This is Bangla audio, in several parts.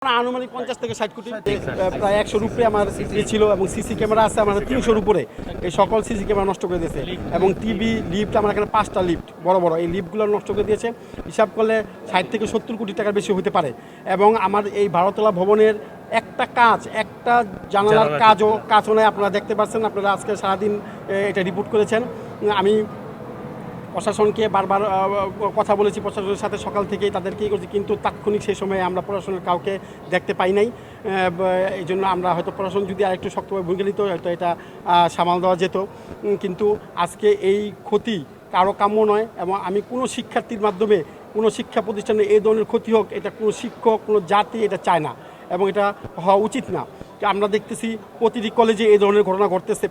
আনুমানিক 50 থেকে 60 কোটি, প্রায় 100-র উপরে আমার ছিল এবং সিসি ক্যামেরা আছে আমার 300-র উপরে। এই সকল সিসি ক্যামেরা নষ্ট করে দিয়েছে এবং টিভি লিফট আমার এখানে 5টা লিফট বড় বড়, এই লিফটগুলো নষ্ট করে দিয়েছে। হিসাব করলে 60 থেকে 70 কোটি টাকার বেশি হতে পারে। এবং আমার এই 12তলা ভবনের একটা জানালার কাজও নেই। আপনারা দেখতে পাচ্ছেন, আপনারা আজকে সারাদিন এটা রিপোর্ট করেছেন। আমি প্রশাসনকে বারবার কথা বলেছি, প্রশাসনের সাথে সকাল থেকেই তাদেরকেই করছি, কিন্তু তাৎক্ষণিক সেই সময়ে আমরা প্রশাসনের কাউকে দেখতে পাই নাই। এই জন্য আমরা হয়তো প্রশাসন যদি আরেকটু শক্তভাবে ভূমিকা নিত হয়তো এটা সামাল দেওয়া যেত। কিন্তু আজকে এই ক্ষতি কারো কাম্য নয় এবং আমি কোনো শিক্ষার্থীর মাধ্যমে কোনো শিক্ষা প্রতিষ্ঠানে এই ধরনের ক্ষতি হোক, এটা কোনো শিক্ষক কোনো জাতি এটা চায় না এবং এটা হওয়া উচিত না। আমরা দেখতেছি প্রতিটি কলেজে এই ধরনের ঘটনা ঘটতেছে,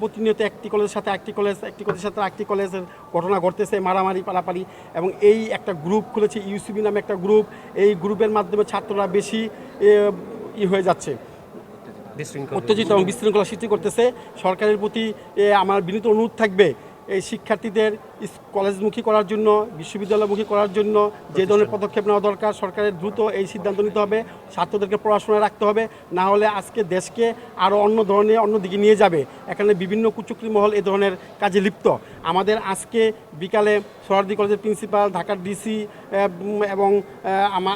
প্রতিনিয়ত একটি কলেজের সাথে একটি কলেজের সাথে একটি কলেজের ঘটনা ঘটতেছে, মারামারি পালাপালি। এবং এই একটা গ্রুপ খুলেছে ইউসিবি নামে একটা গ্রুপ, এই গ্রুপের মাধ্যমে ছাত্ররা বেশি হয়ে যাচ্ছে, উত্তেজিত এবং বিশৃঙ্খলা সৃষ্টি করতেছে। সরকারের প্রতি আমার বিনীত অনুরোধ থাকবে, এই শিক্ষার্থীদের কলেজমুখী করার জন্য, বিশ্ববিদ্যালয়মুখী করার জন্য যে ধরনের পদক্ষেপ নেওয়া দরকার সরকারের দ্রুত এই সিদ্ধান্ত নিতে হবে। ছাত্রদেরকে পড়াশোনায় রাখতে হবে, না হলে আজকে দেশকে আরও অন্যদিকে নিয়ে যাবে। এখানে বিভিন্ন কুচক্রী মহল এ ধরনের কাজে লিপ্ত। আমাদের আজকে বিকালে সোহরাওয়ার্দী কলেজের প্রিন্সিপাল, ঢাকার ডিসি এবং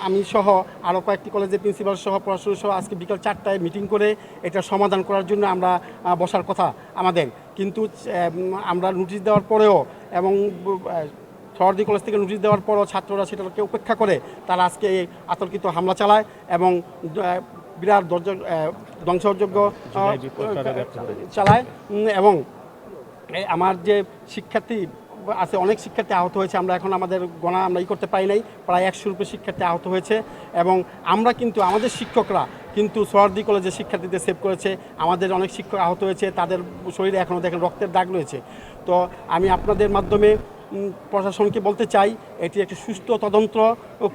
আমি সহ আরও কয়েকটি কলেজের প্রিন্সিপাল সহ প্রশাসন সহ আজকে বিকাল 4টায় মিটিং করে এটা সমাধান করার জন্য আমরা বসার কথা আমাদের। কিন্তু আমরা নোটিশ দেওয়ার পরেও এবং সোহরাওয়ার্দী কলেজ থেকে নোটিশ দেওয়ার পরও ছাত্ররা সেটাকে উপেক্ষা করে তারা আজকে এই আতর্কিত হামলা চালায় এবং বিরাট ধ্বংসযজ্ঞ চালায়। এবং আমার যে শিক্ষার্থী আছে, অনেক শিক্ষার্থী আহত হয়েছে। আমরা এখন আমাদের গণনা আমরা করতে পারি নাই, প্রায় 100-র উপরে শিক্ষার্থী আহত হয়েছে। এবং আমরা কিন্তু আমাদের শিক্ষকরা কিন্তু সোহরাওয়ার্দী কলেজের শিক্ষার্থীদের সেভ করেছে। আমাদের অনেক শিক্ষক আহত হয়েছে, তাদের শরীরে এখনও দেখেন রক্তের দাগ রয়েছে। তো আমি আপনাদের মাধ্যমে প্রশাসনকে বলতে চাই, এটি একটি সুষ্ঠু তদন্ত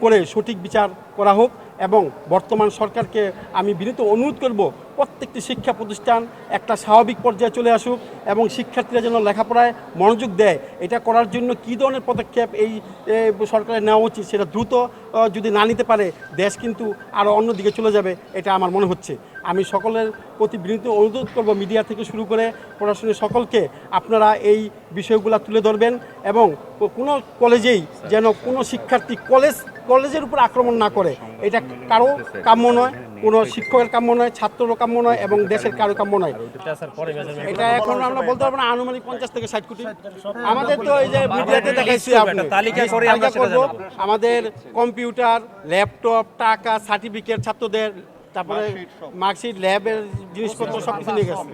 করে সঠিক বিচার করা হোক। এবং বর্তমান সরকারকে আমি বিনীত অনুরোধ করব, প্রত্যেকটি শিক্ষা প্রতিষ্ঠান একটা স্বাভাবিক পর্যায়ে চলে আসুক এবং শিক্ষার্থীরা যেন লেখাপড়ায় মনোযোগ দেয়। এটা করার জন্য কী ধরনের পদক্ষেপ এই সরকারের নেওয়া উচিত সেটা দ্রুত যদি না নিতে পারে দেশ কিন্তু আরও অন্যদিকে চলে যাবে, এটা আমার মনে হচ্ছে। আমি সকলের প্রতি বিনীত অনুরোধ করব, মিডিয়া থেকে শুরু করে প্রশাসনের সকলকে, আপনারা এই বিষয়গুলো তুলে ধরবেন এবং কোনো কলেজেই যেন কোনো শিক্ষার্থী কলেজের উপর আক্রমণ না করে। এটা কারো কাম্য নয়, কোনো শিক্ষকের কাম্য নয়, ছাত্ররও কাম্য নয় এবং দেশের কারো কাম্য নয়। এটা এখন আমরা বলতে পারবো না, আনুমানিক 50 থেকে 60 কোটি। আমাদের তো এই যে মিডিয়াতে দেখাইছি, আমাদের কম্পিউটার, ল্যাপটপ, টাকা, সার্টিফিকেট ছাত্রদের, তারপরে মার্কশিট, ল্যাবের জিনিসপত্র সব কিছু নিয়ে গেছে।